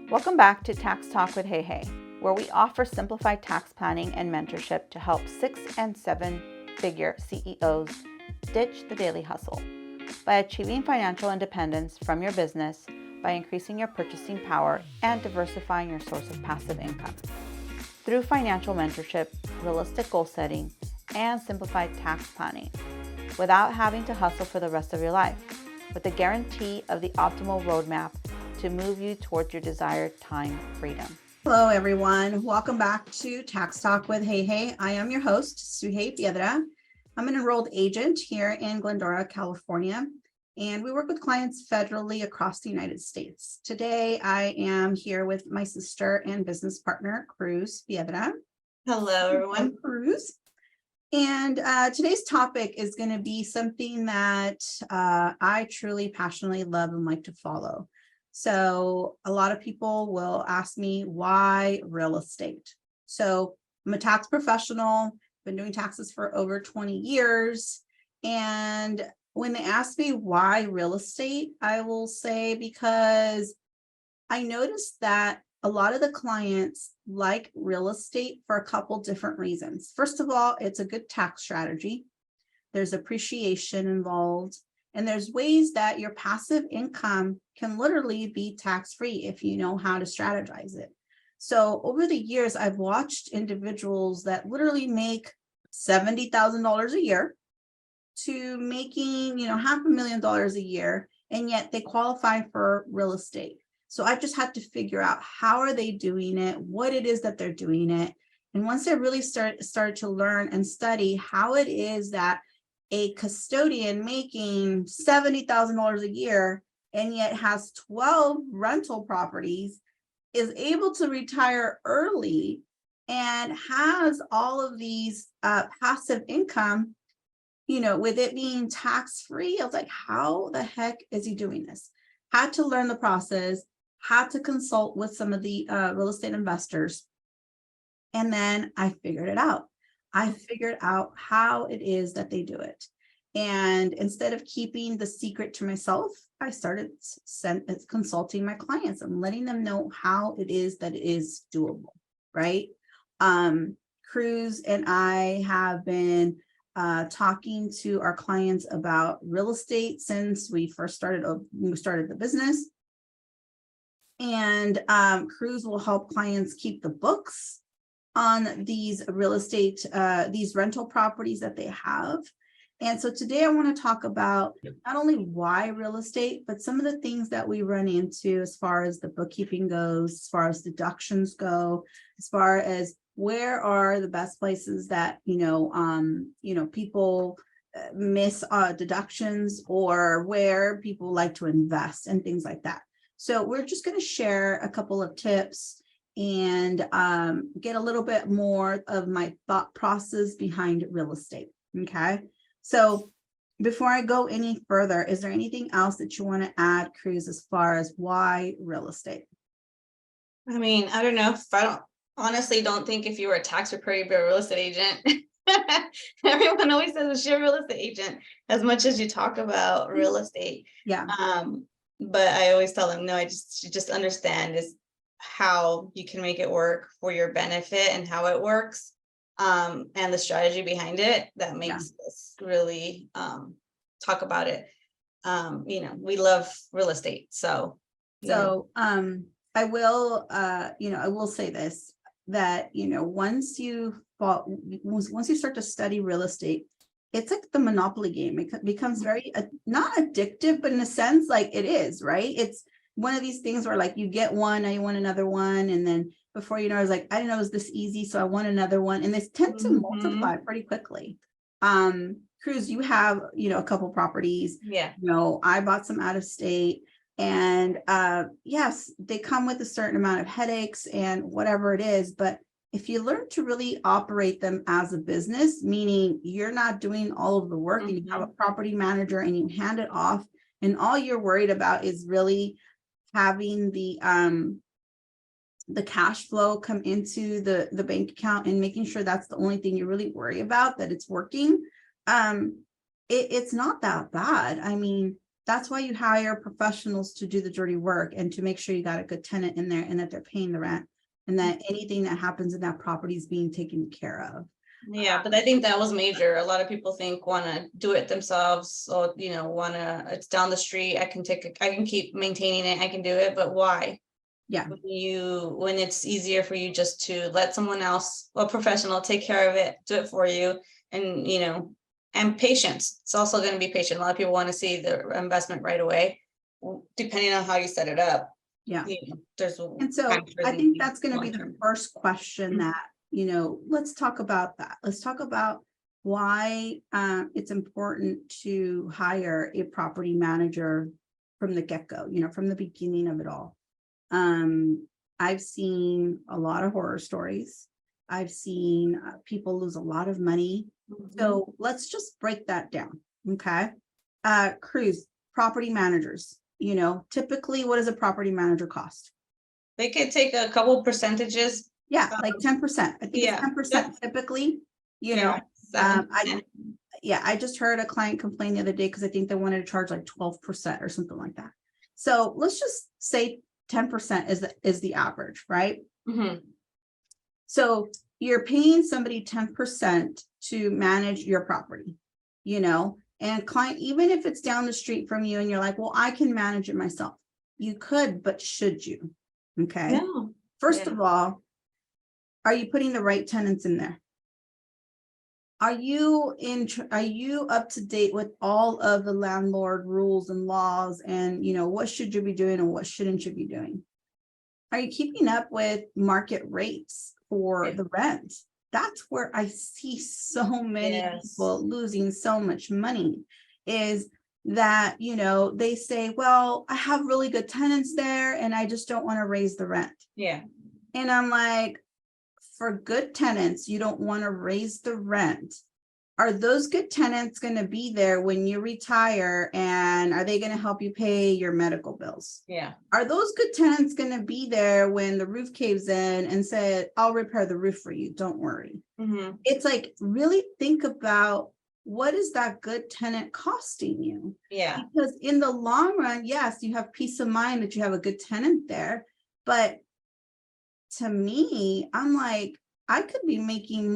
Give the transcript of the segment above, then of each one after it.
Welcome back to Tax Talk with Hey Hey, where we offer simplified tax planning and mentorship to help 6 and 7-figure CEOs ditch the daily hustle by achieving financial independence from your business by increasing your purchasing power and diversifying your source of passive income. Through financial mentorship, realistic goal setting, and simplified tax planning, without having to hustle for the rest of your life, with the guarantee of the optimal roadmap to move you towards your desired time freedom. Hello, everyone. Welcome back to Tax Talk with Hey Hey. I am your host, Suhey Piedra. I'm an enrolled agent here in Glendora, California, and we work with clients federally across the United States. Today, I am here with my sister and business partner, Cruz Piedra. Hello, everyone. Cruz. And today's topic is going to be something that I truly, passionately love and like to follow. So a lot of people will ask me, why real estate? So I'm a tax professional, been doing taxes for over 20 years. And when they ask me why real estate, I will say because I noticed that a lot of the clients like real estate for a couple different reasons. First of all, it's a good tax strategy. There's appreciation involved. And there's ways that your passive income can literally be tax-free if you know how to strategize it. So over the years, I've watched individuals that literally make $70,000 a year to making, $500,000 a year, and yet they qualify for real estate. So I just had to figure out how are they doing it, what it is that they're doing it. And once I really started to learn and study how it is that a custodian making $70,000 a year and yet has 12 rental properties is able to retire early and has all of these passive income, with it being tax-free. I was like, how the heck is he doing this? Had to learn the process, had to consult with some of the real estate investors. And then I figured it out. I figured out how it is that they do it. And instead of keeping the secret to myself, I started consulting my clients and letting them know how it is that it is doable, right? Cruz and I have been talking to our clients about real estate since we started the business. And Cruz will help clients keep the books on these real estate, these rental properties that they have. And so today I want to talk about not only why real estate, but some of the things that we run into as far as the bookkeeping goes, as far as deductions go, as far as where are the best places that, people miss deductions, or where people like to invest and things like that. So we're just going to share a couple of tips and get a little bit more of my thought process behind real estate. Okay. So before I go any further, is there anything else that you want to add, Cruz, as far as why real estate? I mean, I don't know if honestly don't think if you were a tax preparer, you'd be a real estate agent. Everyone always says you're a real estate agent as much as you talk about real estate. Yeah. But I always tell them, no, you just understand is how you can make it work for your benefit and how it works. And the strategy behind it that makes us really talk about it. We love real estate. So I will say this, that once you start to study real estate, it's like the Monopoly game. It becomes very not addictive, but in a sense, like it is, right? It's one of these things where like you get one, now you want another one, and then before you know, I was like, I didn't know it was this easy, so I want another one, and they tend to multiply pretty quickly. Cruz, you have a couple properties. Yeah. I bought some out of state, and yes, they come with a certain amount of headaches and whatever it is, but if you learn to really operate them as a business, meaning you're not doing all of the work and you have a property manager and you hand it off, and all you're worried about is really having the cash flow come into the bank account and making sure that's the only thing you really worry about, that it's working. It's not that bad. I mean, That's why you hire professionals to do the dirty work and to make sure you got a good tenant in there and that they're paying the rent and that anything that happens in that property is being taken care of. Yeah, but I think that was major. A lot of people think wanna do it themselves, or it's down the street, I can keep maintaining it, I can do it, but why? Yeah, When it's easier for you just to let someone else, a professional, take care of it, do it for you, and and patience. It's also gonna be patient. A lot of people wanna see the investment right away, depending on how you set it up. yeah. There's. And so times where I they think need that's going to be the long-term. first question that, let's talk about that. Let's talk about why it's important to hire a property manager from the get-go, from the beginning of it all. I've seen a lot of horror stories. I've seen people lose a lot of money. So let's just break that down. Okay. Cruz, property managers, typically what does a property manager cost? They could take a couple percentages. Yeah, like 10%. I think it's Yeah. 10% typically, Yeah, I just heard a client complain the other day because I think they wanted to charge like 12% or something like that. So let's just say 10% is the average, right? Mhm. So you're paying somebody 10% to manage your property, and client, even if it's down the street from you and you're like, well, I can manage it myself. You could, but should you? Okay. No. First Yeah. of all, are you putting the right tenants in there? Are you up to date with all of the landlord rules and laws and what should you be doing and what shouldn't you be doing? Are you keeping up with market rates for the rent? That's where I see so many people losing so much money, is that they say, well, I have really good tenants there and I just don't want to raise the rent. Yeah. And I'm like, for good tenants, you don't want to raise the rent. Are those good tenants going to be there when you retire? And are they going to help you pay your medical bills? Yeah. Are those good tenants going to be there when the roof caves in and say, I'll repair the roof for you, don't worry? Mhm. It's like, really think about, what is that good tenant costing you? Yeah. Because in the long run, yes, you have peace of mind that you have a good tenant there, but to me, I'm like, I could be making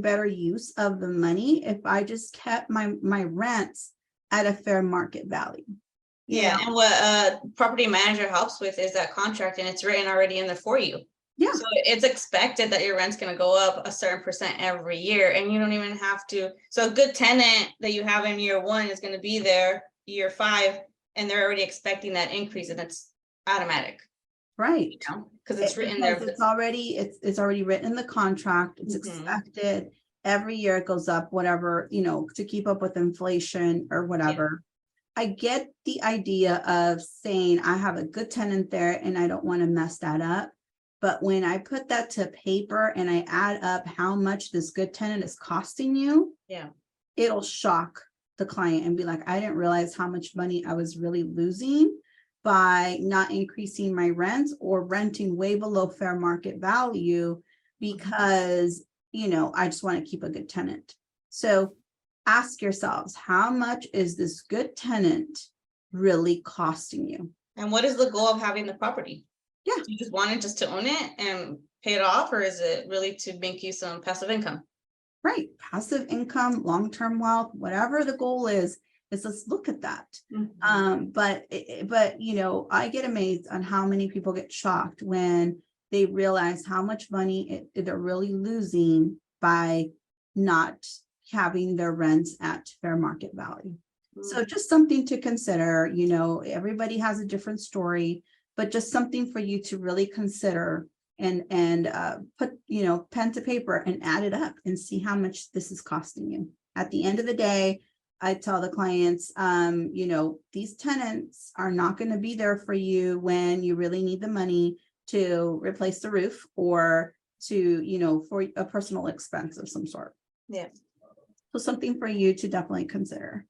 better use of the money if I just kept my rents at a fair market value. Yeah, and what a property manager helps with is that contract, and it's written already in there for you. Yeah. So it's expected that your rent's gonna go up a certain percent every year, and you don't even have to. So a good tenant that you have in year 1 is gonna be there year 5, and they're already expecting that increase, and it's automatic. Right. Because it's written there. Because it's already written in the contract. It's expected every year. It goes up, whatever, to keep up with inflation or whatever. Yeah. I get the idea of saying I have a good tenant there and I don't want to mess that up. But when I put that to paper and I add up how much this good tenant is costing you, it'll shock the client and be like, I didn't realize how much money I was really losing by not increasing my rents or renting way below fair market value because, I just want to keep a good tenant. So ask yourselves, how much is this good tenant really costing you? And what is the goal of having the property? Yeah. Do you just want it just to own it and pay it off, or is it really to make you some passive income? Right. Passive income, long-term wealth, whatever the goal is let's look at that. But I get amazed on how many people get shocked when they realize how much money they're really losing by not having their rents at fair market value. So just something to consider. Everybody has a different story, but just something for you to really consider and put pen to paper and add it up and see how much this is costing you. At the end of the day, I tell the clients, these tenants are not going to be there for you when you really need the money to replace the roof or to, for a personal expense of some sort. Yeah. So something for you to definitely consider.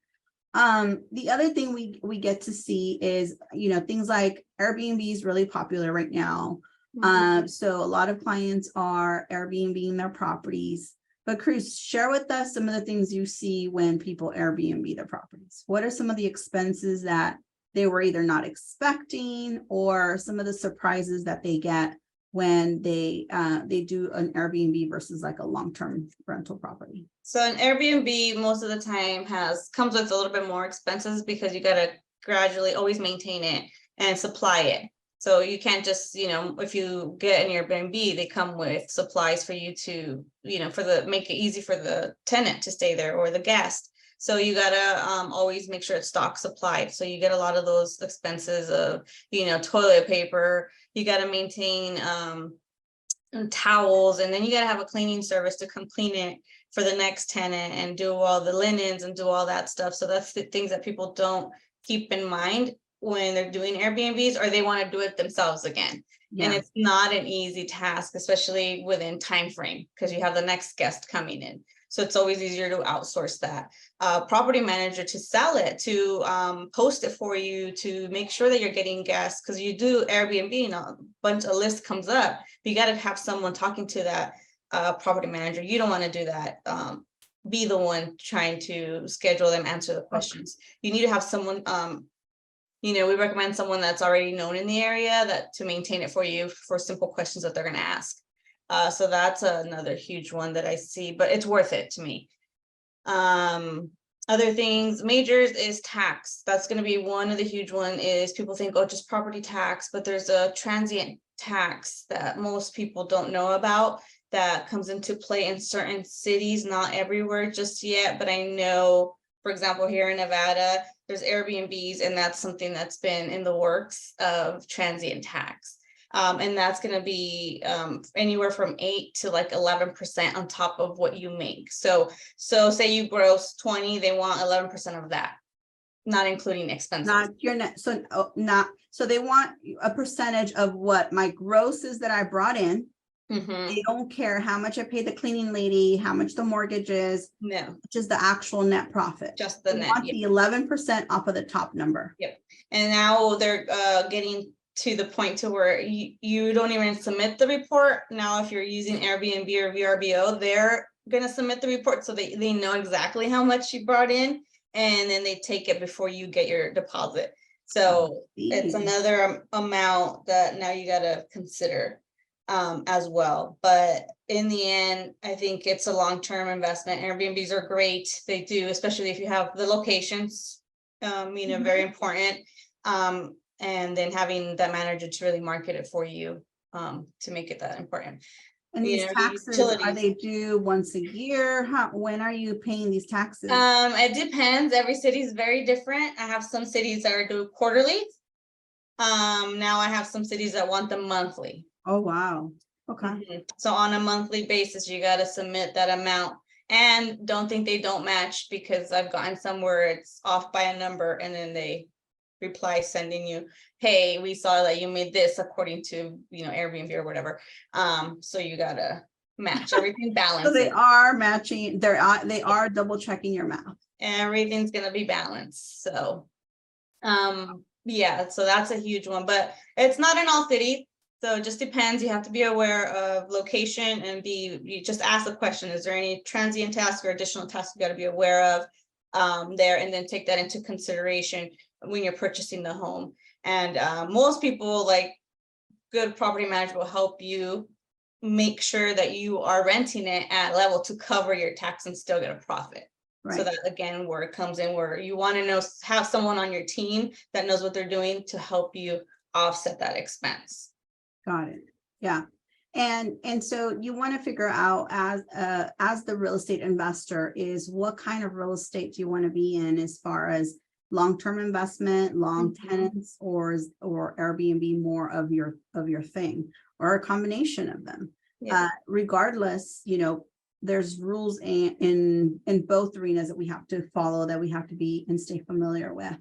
The other thing we get to see is, things like Airbnb is really popular right now. So a lot of clients are Airbnb-ing their properties. But Cruz, share with us some of the things you see when people Airbnb their properties. What are some of the expenses that they were either not expecting, or some of the surprises that they get when they do an Airbnb versus like a long-term rental property? So an Airbnb most of the time comes with a little bit more expenses because you gotta gradually always maintain it and supply it. So you can't just, if you get an Airbnb, they come with supplies for you to, make it easy for the tenant to stay there or the guest. So you gotta always make sure it's stock supplied. So you get a lot of those expenses of, toilet paper. You gotta maintain towels, and then you gotta have a cleaning service to come clean it for the next tenant and do all the linens and do all that stuff. So that's the things that people don't keep in mind when they're doing Airbnbs, or they want to do it themselves again. And it's not an easy task, especially within time frame, because you have the next guest coming in. So it's always easier to outsource that. Property manager to sell it, to post it for you, to make sure that you're getting guests, because you do Airbnb, a list comes up. But you got to have someone talking to that property manager. You don't want to do that. Be the one trying to schedule them, answer the questions. You need to have someone, we recommend someone that's already known in the area to maintain it for you for simple questions that they're going to ask. So that's another huge one that I see, but it's worth it to me. Other things, majors is tax. That's going to be one of the huge one. Is people think, oh, just property tax, but there's a transient tax that most people don't know about that comes into play in certain cities, not everywhere just yet. But I know, for example, here in Nevada, there's Airbnbs, and that's something that's been in the works of transient tax. And that's going to be anywhere from 8 to like 11% on top of what you make. So say you gross 20, they want 11% of that, not including expenses. Not your net. So so they want a percentage of what my gross is that I brought in. They don't care how much I paid the cleaning lady, how much the mortgage is. No, just the actual net profit. Just the they net. Want the 11% off of the top number. Yep. And now they're getting to the point to where you don't even submit the report. Now, if you're using Airbnb or VRBO, they're going to submit the report, so they know exactly how much you brought in, and then they take it before you get your deposit. So it's another amount that now you got to consider as well. But in the end, I think it's a long-term investment. Airbnbs are great. They do, especially if you have the locations, very important. And then having that manager to really market it for you, to make it that important. And these taxes, are they due once a year? When are you paying these taxes? It depends. Every city is very different. I have some cities that are due quarterly. Now I have some cities that want them monthly. Oh, wow. Okay. So on a monthly basis, you got to submit that amount. And don't think they don't match, because I've gotten some where it's off by a number, and then they reply sending you, hey, we saw that you made this according to Airbnb or whatever. So you gotta match everything, balance. So they are matching. They are double checking your math. Everything's gonna be balanced. So yeah, so that's a huge one, but it's not in all cities. So it just depends. You have to be aware of location, and you just ask the question, is there any transient tasks or additional tasks you got to be aware of there, and then take that into consideration when you're purchasing the home. And most people, like good property manager, will help you make sure that you are renting it at level to cover your tax and still get a profit. Right. So that, again, where it comes in, where you want to have someone on your team that knows what they're doing to help you offset that expense. Got it. Yeah. And so you want to figure out, as the real estate investor, is what kind of real estate do you want to be in, as far as long-term investment, long tenants, or Airbnb more of your thing, or a combination of them. Yeah. Regardless, there's rules in both arenas that we have to follow, that we have to be and stay familiar with.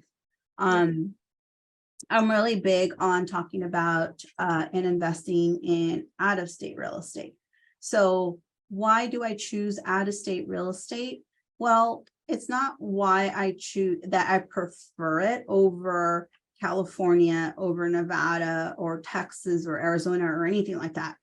I'm really big on talking about and investing in out-of-state real estate. So why do I choose out-of-state real estate? Well, it's not why I choose that I prefer it over California, over Nevada, or Texas, or Arizona, or anything like that.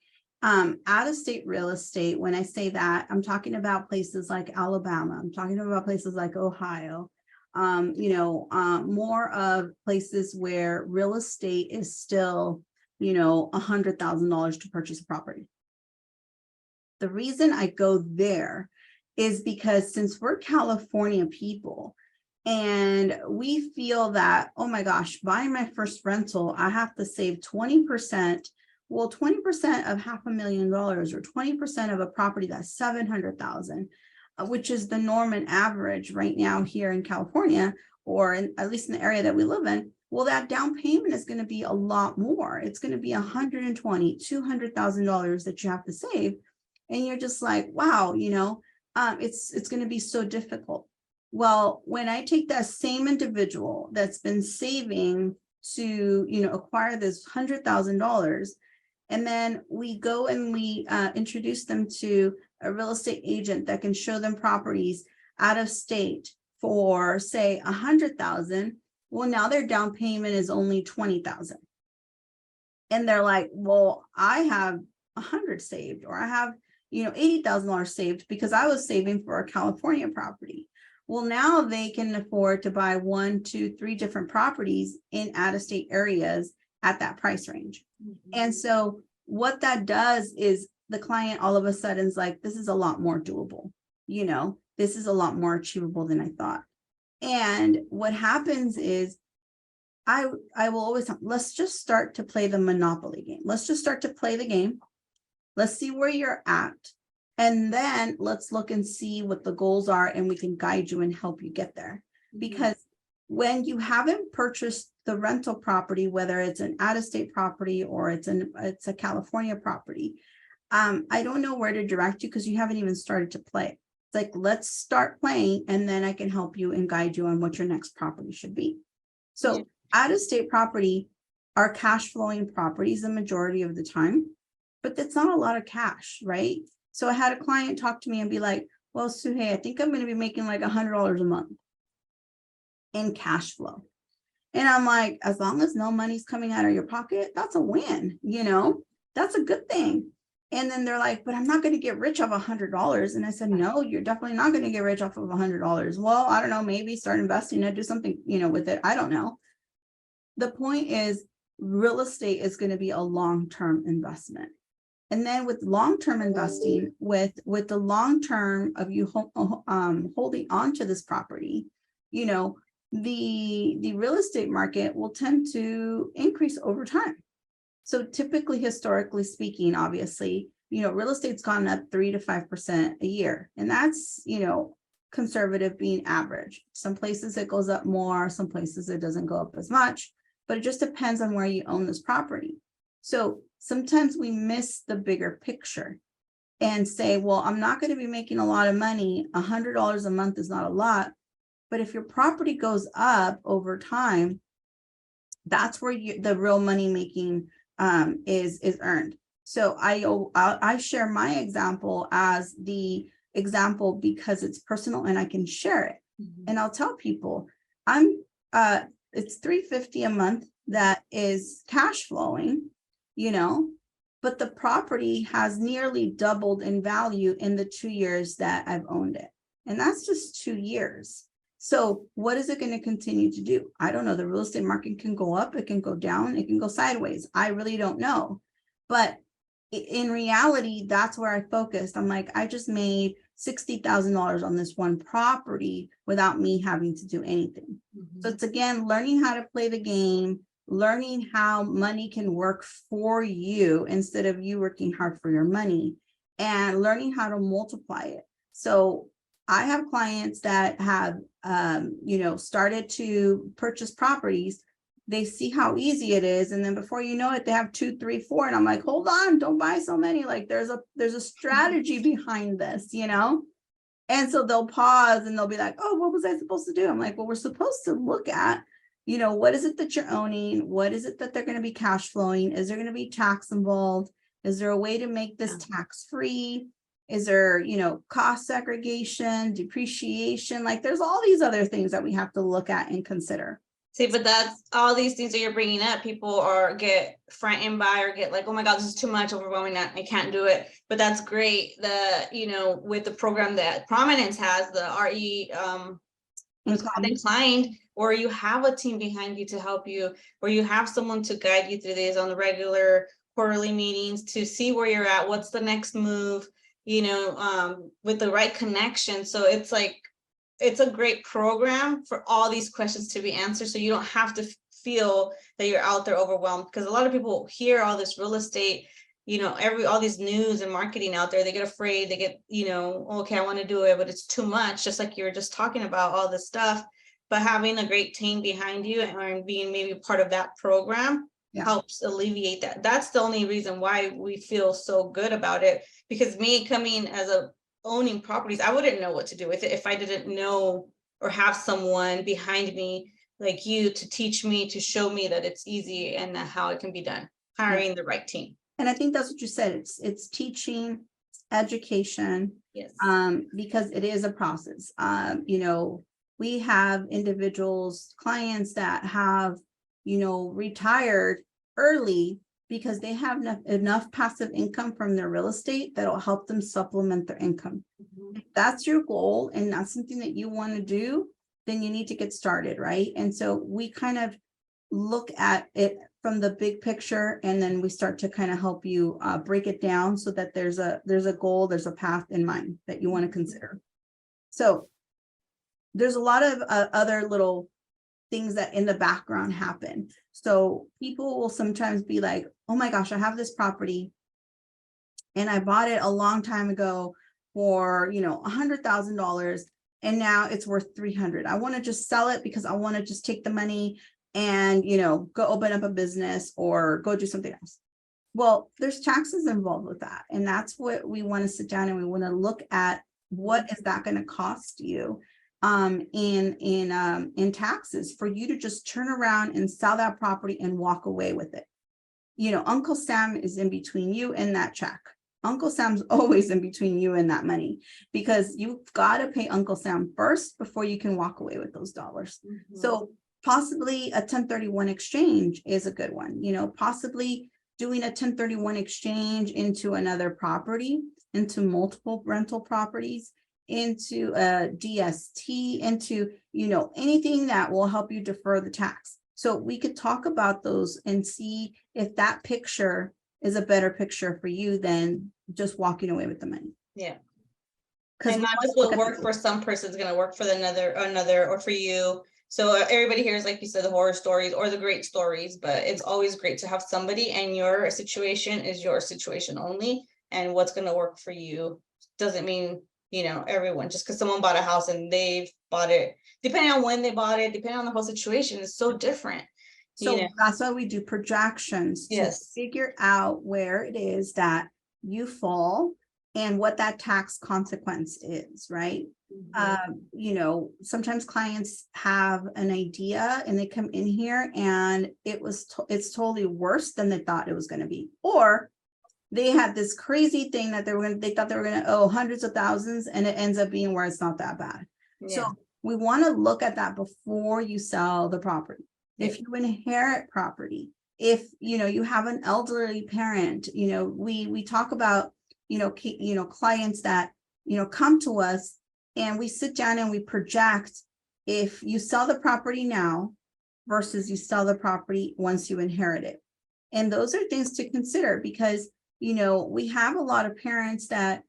Out-of-state real estate, when I say that, I'm talking about places like Alabama, I'm talking about places like Ohio, more of places where real estate is still, $100,000 to purchase a property. The reason I go there is because since we're California people and we feel that, oh my gosh, buying my first rental, I have to save 20%. Well, 20% of $500,000 or 20% of a property that's 700,000, which is the norm and average right now here in California, or at least in the area that we live in. Well, that down payment is going to be a lot more. It's going to be $120,000, $200,000 that you have to save. And you're just like, wow, it's going to be so difficult. Well, when I take that same individual that's been saving to, acquire this $100,000, and then we go and we introduce them to a real estate agent that can show them properties out of state for, say, 100,000. Well, now their down payment is only 20,000. And they're like, well, I have 100 saved, or I have, $80,000 saved because I was saving for a California property. Well, now they can afford to buy 1, 2, 3 different properties in out-of-state areas at that price range. And so what that does is the client all of a sudden is like, this is a lot more doable. This is a lot more achievable than I thought. And what happens is I will always, let's just start to play the Monopoly game. Let's just start to play the game. Let's see where you're at. And then let's look and see what the goals are, and we can guide you and help you get there. Because when you haven't purchased the rental property, whether it's an out-of-state property or it's a California property, I don't know where to direct you because you haven't even started to play. It's like, let's start playing, and then I can help you and guide you on what your next property should be. So out-of-state property are cash flowing properties the majority of the time, but that's not a lot of cash, right? So I had a client talk to me and be like, well, Suhey, I think I'm going to be making like $100 a month in cash flow. And I'm like, as long as no money's coming out of your pocket, that's a win, that's a good thing. And then they're like, but I'm not going to get rich off $100. And I said, no, you're definitely not going to get rich off of $100. Well, I don't know, maybe start investing and do something, with it. I don't know. The point is, real estate is going to be a long-term investment. And then with long-term investing, with the long-term of you holding on to this property, the real estate market will tend to increase over time. So typically, historically speaking, obviously, real estate's gone up 3 to 5% a year. And that's, conservative being average. Some places it goes up more, some places it doesn't go up as much, but it just depends on where you own this property. So sometimes we miss the bigger picture and say, well, I'm not going to be making a lot of money. $100 a month is not a lot. But if your property goes up over time, that's where the real money making is earned. So I share my example as the example because it's personal and I can share it. And I'll tell people it's $350 a month that is cash flowing, but the property has nearly doubled in value in the 2 years that I've owned it. And that's just 2 years. So what is it going to continue to do? I don't know. The real estate market can go up, it can go down, it can go sideways. I really don't know. But in reality, that's where I focused. I'm like, I just made $60,000 on this one property without me having to do anything. So it's again, learning how to play the game, learning how money can work for you instead of you working hard for your money, and learning how to multiply it. So I have clients that have, started to purchase properties. They see how easy it is. And then before you know it, they have 2, 3, 4. And I'm like, hold on, don't buy so many. Like there's a strategy behind this, And so they'll pause and they'll be like, oh, what was I supposed to do? I'm like, well, we're supposed to look at, what is it that you're owning? What is it that they're going to be cash flowing? Is there going to be tax involved? Is there a way to make this tax free? Is there, cost segregation, depreciation? Like there's all these other things that we have to look at and consider. See, but that's all these things that you're bringing up. People are get frightened by or get like, oh my God, this is too much, overwhelming. I can't do it. But that's great. With the program that Prominence has, the RE inclined, or you have a team behind you to help you, or you have someone to guide you through this on the regular quarterly meetings to see where you're at, what's the next move, with the right connection. So it's like, it's a great program for all these questions to be answered. So you don't have to feel that you're out there overwhelmed, because a lot of people hear all this real estate, all these news and marketing out there, they get afraid, they get, okay, I want to do it, but it's too much, just like you were just talking about all this stuff. But having a great team behind you and being maybe part of that program helps alleviate that. That's the only reason why we feel so good about it, because me coming as a owning properties, I wouldn't know what to do with it if I didn't know or have someone behind me like you to teach me, to show me that it's easy and how it can be done, hiring the right team. And I think that's what you said. It's teaching, education. Yes. Because it is a process. We have individuals, clients that have, retired early because they have enough passive income from their real estate that'll help them supplement their income. Mhm. If that's your goal and that's something that you want to do, then you need to get started, right? And so we kind of look at it from the big picture, and then we start to kind of help you break it down so that there's a goal, there's a path in mind that you want to consider. So there's a lot of other little things that in the background happen. So people will sometimes be like, oh my gosh, I have this property and I bought it a long time ago for, $100,000, and now it's worth 300. I want to just sell it because I want to just take the money and, go open up a business or go do something else. Well, there's taxes involved with that. And that's what we want to sit down and we want to look at, what is that going to cost you in taxes for you to just turn around and sell that property and walk away with it. Uncle Sam is in between you and that check. Uncle Sam's always in between you and that money, because you've got to pay Uncle Sam first before you can walk away with those dollars. Mhm. So possibly a 1031 exchange is a good one, possibly doing a 1031 exchange into another property, into multiple rental properties, into a DST, into, anything that will help you defer the tax. So we could talk about those and see if that picture is a better picture for you than just walking away with the money. Yeah. Because And not just what work for some person is going to work for another, or for you. So everybody hears, like you said, the horror stories or the great stories, but it's always great to have somebody, and your situation is your situation only. And what's going to work for you doesn't mean, everyone, just because someone bought a house and they've bought it, depending on when they bought it, depending on the whole situation, is so different. So that's why we do projections to figure out where it is that you fall and what that tax consequence is, right? Mhm. Sometimes clients have an idea and they come in here and it's totally worse than they thought it was going to be, or they had this crazy thing that they thought they were going to owe hundreds of thousands, and it ends up being where it's not that bad. Yeah. So we want to look at that before you sell the property. If you inherit property, if you have an elderly parent, we talk about clients that come to us, and we sit down and we project, if you sell the property now versus you sell the property once you inherit it. And those are things to consider, because we have a lot of parents that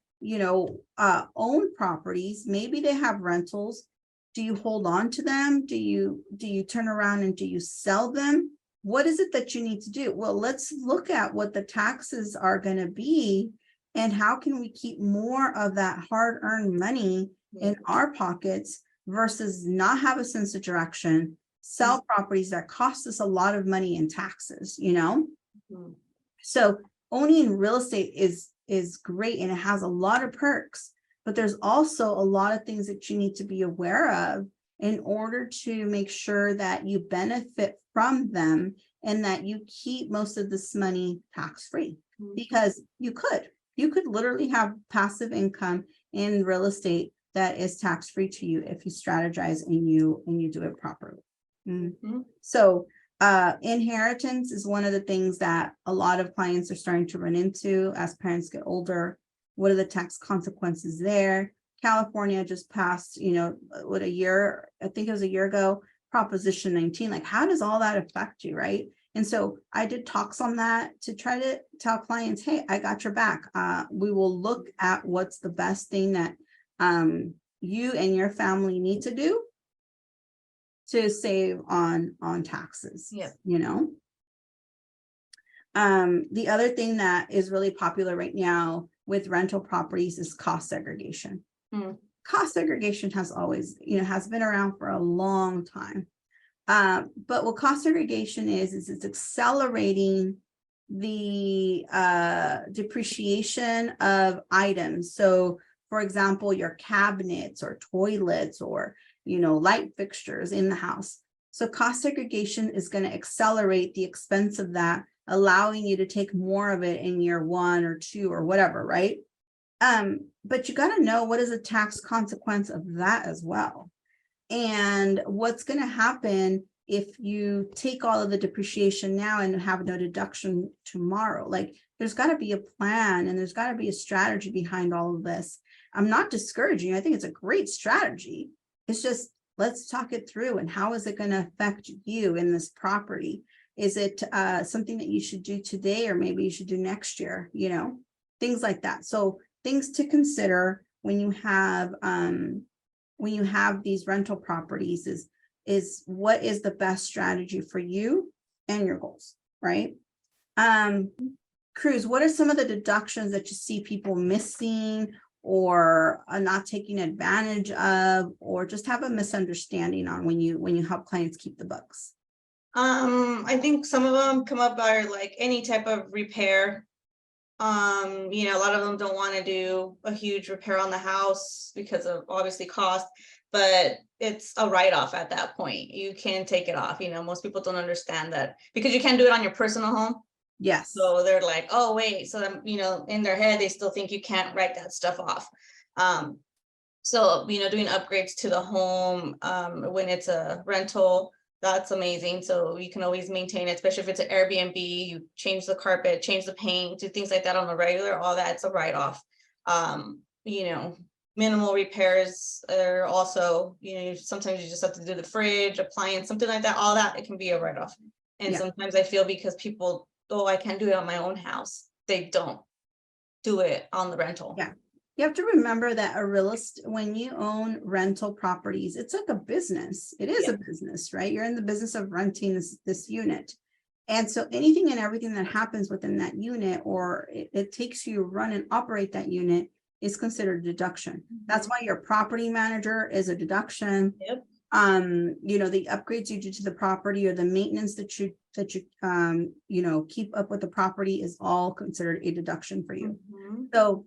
own properties. Maybe they have rentals. Do you hold on to them? Do you turn around and do you sell them? What is it that you need to do? Well, let's look at what the taxes are going to be, and how can we keep more of that hard-earned money in our pockets versus not have a sense of direction, sell properties that cost us a lot of money in taxes, Mhm. So owning real estate is great, and it has a lot of perks, but there's also a lot of things that you need to be aware of in order to make sure that you benefit from them and that you keep most of this money tax-free. Mhm. Because you could literally have passive income in real estate that is tax-free to you if you strategize and you do it properly. Mhm. So inheritance is one of the things that a lot of clients are starting to run into as parents get older. What are the tax consequences there? California just passed, what, a year, I think it was a year ago, Proposition 19. Like, how does all that affect you, right? And so I did talks on that to try to tell clients, hey, I got your back. We will look at what's the best thing that you and your family need to do to save on taxes. Yeah. The other thing that is really popular right now with rental properties is cost segregation. Cost segregation has always, has been around for a long time. But what cost segregation is it's accelerating the depreciation of items. So for example, your cabinets or toilets or light fixtures in the house. So cost segregation is going to accelerate the expense of that, allowing you to take more of it in year 1 or 2 or whatever, right? But you got to know what is the tax consequence of that as well. And what's going to happen if you take all of the depreciation now and have no deduction tomorrow? Like, there's got to be a plan and there's got to be a strategy behind all of this. I'm not discouraging you. I think it's a great strategy. It's just, let's talk it through. And how is it going to affect you in this property? Is it something that you should do today, or maybe you should do next year, things like that. So things to consider when you have these rental properties is what is the best strategy for you and your goals, right? Cruz, what are some of the deductions that you see people missing or not taking advantage of, or just have a misunderstanding on when you help clients keep the books? I think some of them come up are like any type of repair. A lot of them don't want to do a huge repair on the house because of obviously cost, but it's a write-off at that point. You can take it off. Most people don't understand that because you can't do it on your personal home. Yes. So they're like, oh, wait. So, in their head, they still think you can't write that stuff off. So, doing upgrades to the home when it's a rental, that's amazing. So you can always maintain it, especially if it's an Airbnb, you change the carpet, change the paint, do things like that on the regular, all that's a write-off. Minimal repairs are also, sometimes you just have to do the fridge, appliance, something like that, all that, it can be a write-off. And sometimes I feel because people, oh, I can't do it on my own house, they don't do it on the rental. Yeah. You have to remember that when you own rental properties, it's like a business. It is a business, right? You're in the business of renting this unit. And so anything and everything that happens within that unit, or it takes you to run and operate that unit, is considered a deduction. That's why your property manager is a deduction. Yep. The upgrades you do to the property or the maintenance that you keep up with the property is all considered a deduction for you. So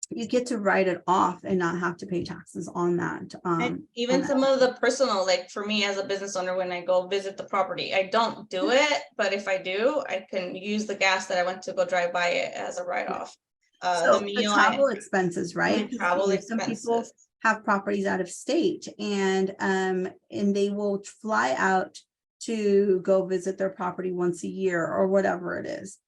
you get to write it off and not have to pay taxes on that. And even some of the personal, like for me as a business owner, when I go visit the property, I don't do it, but if I do, I can use the gas that I went to go drive by it as a write-off. So the travel expenses, right? Travel expenses. Some people have properties out of state and they will fly out to go visit their property once a year or whatever it is.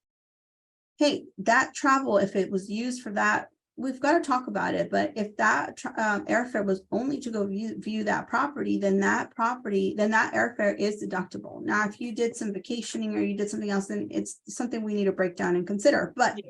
Hey, that travel, if it was used for that, we've got to talk about it. But if that airfare was only to go view that property, then that airfare is deductible. Now, if you did some vacationing or you did something else, then it's something we need to break down and consider. But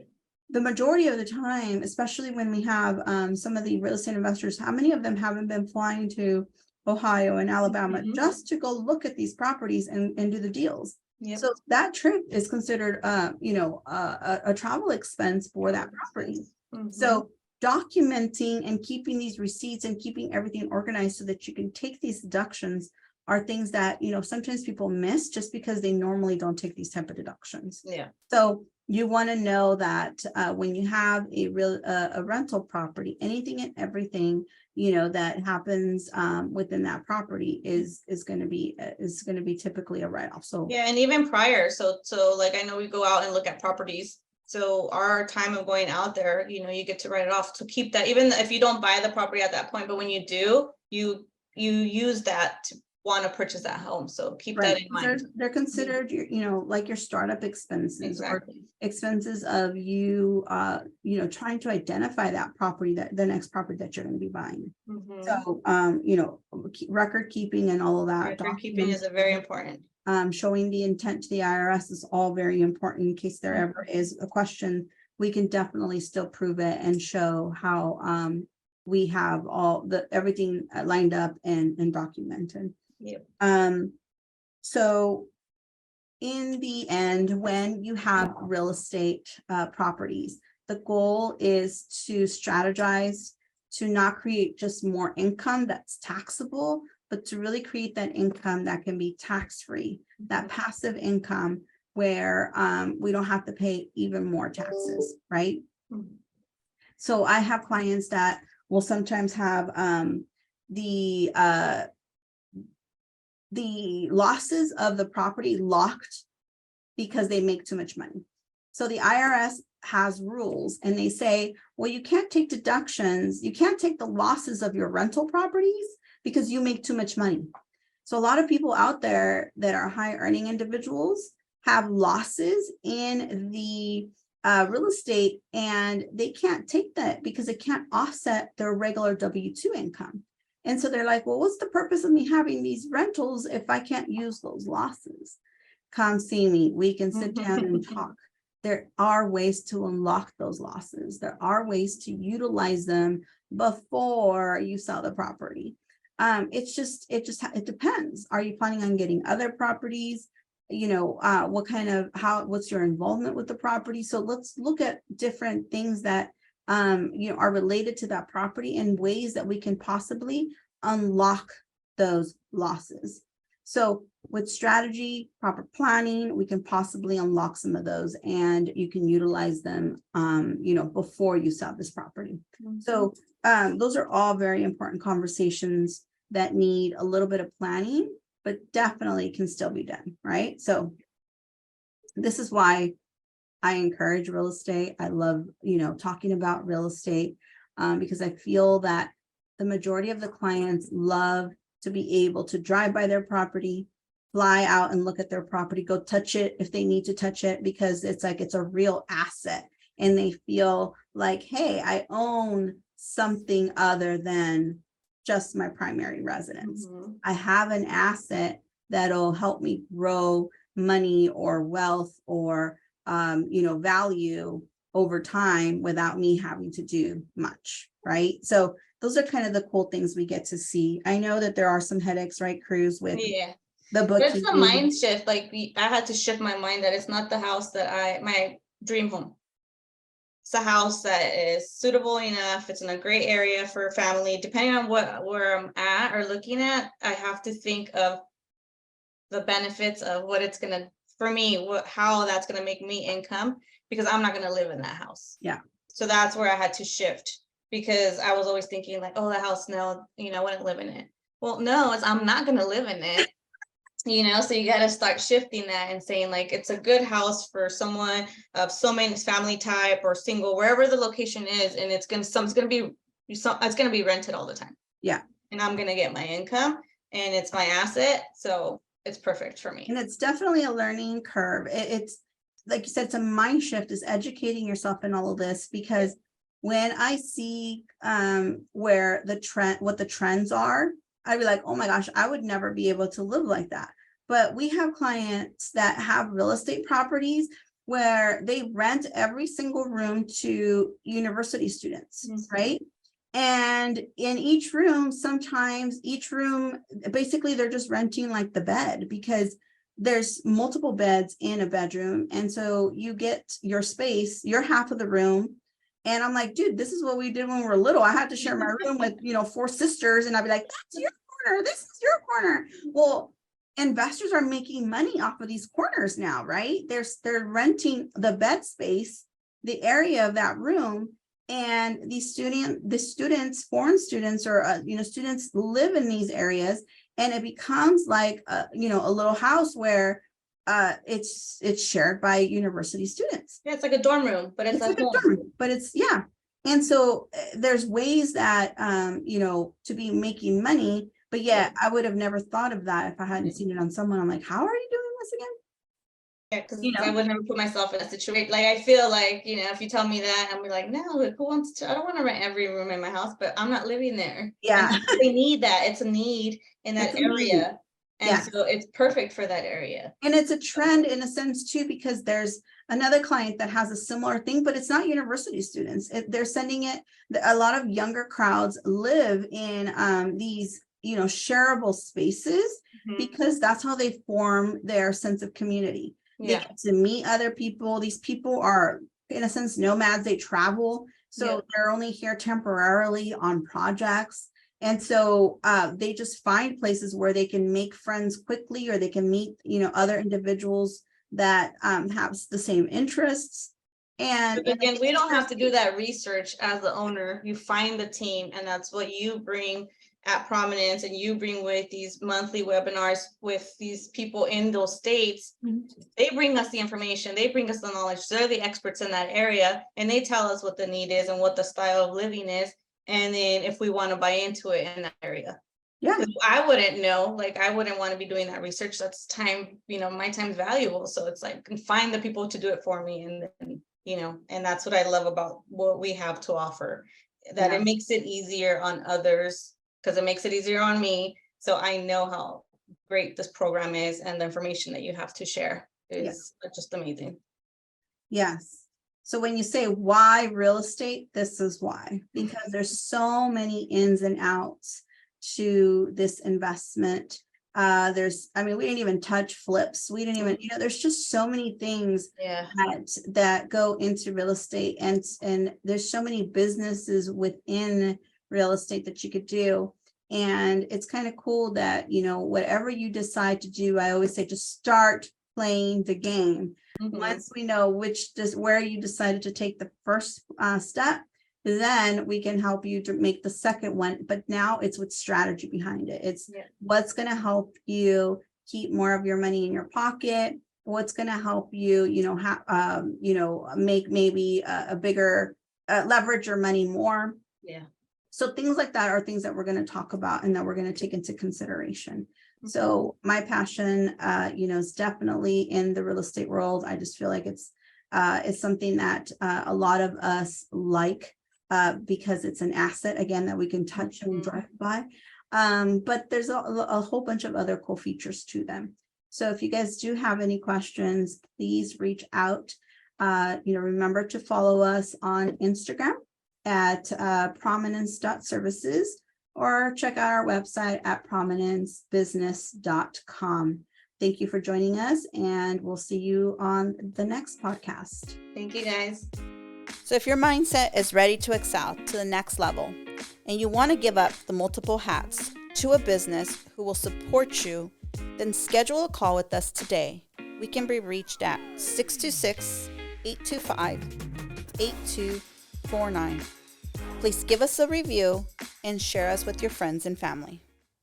the majority of the time, especially when we have some of the real estate investors, how many of them haven't been flying to Ohio and Alabama just to go look at these properties and do the deals? So that trip is considered, a travel expense for that property. So documenting and keeping these receipts and keeping everything organized so that you can take these deductions are things that, sometimes people miss just because they normally don't take these type of deductions. So you want to know that when you have a rental property, anything and everything, that happens within that property is going to be typically a write-off. So and even prior. So like, I know we go out and look at properties. So our time of going out there, you get to write it off to keep that, even if you don't buy the property at that point, but when you do, you use that want to purchase that home. So keep that Right, in 'cause mind. they're considered your, like your startup expenses or Exactly. expenses of you, trying to identify that property, that the next property that you're gonna be buying. Mhm. So, record keeping and all of that. Record keeping is a very important. Showing the intent to the IRS is all very important in case there ever is a question. We can definitely still prove it and show how we have everything lined up and documented. Yep. So in the end, when you have real estate properties, the goal is to strategize to not create just more income that's taxable, but to really create that income that can be tax-free, that passive income where we don't have to pay even more taxes, right? Mhm. So I have clients that will sometimes have the losses of the property locked because they make too much money. So the IRS has rules and they say, well, you can't take deductions. You can't take the losses of your rental properties because you make too much money. So a lot of people out there that are high earning individuals have losses in the real estate and they can't take that because it can't offset their regular W-2 income. And so they're like, well, what's the purpose of me having these rentals if I can't use those losses? Come see me. We can sit down and talk. There are ways to unlock those losses. There are ways to utilize them before you sell the property. It depends. Are you planning on getting other properties? What's your involvement with the property? So let's look at different things that are related to that property and ways that we can possibly unlock those losses. So with strategy, proper planning, we can possibly unlock some of those and you can utilize them, before you sell this property. Mhm. So those are all very important conversations that need a little bit of planning, but definitely can still be done, right? So this is why I encourage real estate. I love, talking about real estate because I feel that the majority of the clients love to be able to drive by their property, fly out and look at their property, go touch it if they need to touch it, because it's like it's a real asset. And they feel like, hey, I own something other than just my primary residence. Mhm. I have an asset that'll help me grow money or wealth or value over time without me having to do much, right? So those are kind of the cool things we get to see. I know that there are some headaches, right, Cruz, with Yeah. the But it's the bookkeeping. mind shift. Like I had to shift my mind that it's not the house that my dream home. It's a house that is suitable enough. It's in a great area for family. Depending on where I'm at or looking at, I have to think of the benefits of what it's gonna, for me, how that's gonna make me income, because I'm not gonna live in that house. Yeah. So that's where I had to shift, because I was always thinking like, oh, the house, no, I wouldn't live in it. Well, no, I'm not gonna live in it. So you got to start shifting that and saying like it's a good house for someone of so many family type or single, wherever the location is, and it's gonna be rented all the time. Yeah. And I'm gonna get my income and it's my asset, so it's perfect for me. And it's definitely a learning curve. It's like you said, it's a mind shift, is educating yourself in all of this, because when I see what the trends are, I'd be like, oh my gosh, I would never be able to live like that. But we have clients that have real estate properties where they rent every single room to university students, Mhm. right? And in each room, basically they're just renting like the bed, because there's multiple beds in a bedroom. And so you get your space, your half of the room. And I'm like, dude, this is what we did when we were little. I had to share my room with, 4 sisters. And I'd be like, that's your corner. This is your corner. Well, investors are making money off of these corners now, right? They're renting the bed space, the area of that room. And the students, foreign students, or, students live in these areas, and it becomes like, a little house where it's shared by university students. Yeah, it's like a dorm room, but it's a like a home. dorm room, but it's, yeah. And so there's ways that, to be making money But yeah, I would have never thought of that if I hadn't seen it on someone. I'm like, how are you doing this again? Yeah, because You know? I would never put myself in a situation. Like, I feel like, if you tell me that, I'm like, no, like, who wants to? I don't want to rent every room in my house, but I'm not living there. Yeah. And they need that. It's a need in that It's a need. area. And Yeah. so it's perfect for that area. And it's a trend in a sense too, because there's another client that has a similar thing, but it's not university students. They're sending it. A lot of younger crowds live in these, shareable spaces Mhm. because that's how they form their sense of community. They Yeah. get to meet other people. These people are, in a sense, nomads. They travel. So Yeah. they're only here temporarily on projects. And so they just find places where they can make friends quickly, or they can meet, other individuals that have the same interests. And Again, we don't have to do that research as the owner. You find the team, and that's what you bring at Prominence, and you bring with these monthly webinars with these people in those states. Mhm. They bring us the information, they bring us the knowledge, they're the experts in that area, and they tell us what the need is and what the style of living is, and then if we want to buy into it in that area. Yeah. 'Cause I wouldn't know, like, I wouldn't want to be doing that research. That's time, my time's valuable. So it's like, can find the people to do it for me. And then, and that's what I love about what we have to offer, that Yeah. it makes it easier on others, because it makes it easier on me. So I know how great this program is, and the information that you have to share is just amazing. Yes. So when you say why real estate, this is why, because there's so many ins and outs to this investment. We didn't even touch flips. We didn't even, there's just so many things Yeah. that go into real estate, and there's so many businesses within real estate that you could do. And it's kind of cool that, whatever you decide to do, I always say just start playing the game. Mhm. Once we know where you decided to take the first step, then we can help you to make the second one. But now it's with strategy behind it. It's what's going to help you keep more of your money in your pocket. What's going to help you, make maybe a bigger leverage your money more. Yeah. So things like that are things that we're going to talk about and that we're going to take into consideration. So my passion, is definitely in the real estate world. I just feel like it's something that a lot of us like because it's an asset, again, that we can touch and drive by. But there's a whole bunch of other cool features to them. So if you guys do have any questions, please reach out. Remember to follow us on Instagram at prominence.services, or check out our website at prominencebusiness.com. Thank you for joining us, and we'll see you on the next podcast. Thank you, guys. So if your mindset is ready to excel to the next level, and you want to give up the multiple hats to a business who will support you, then schedule a call with us today. We can be reached at 626-825-8249. Please give us a review and share us with your friends and family.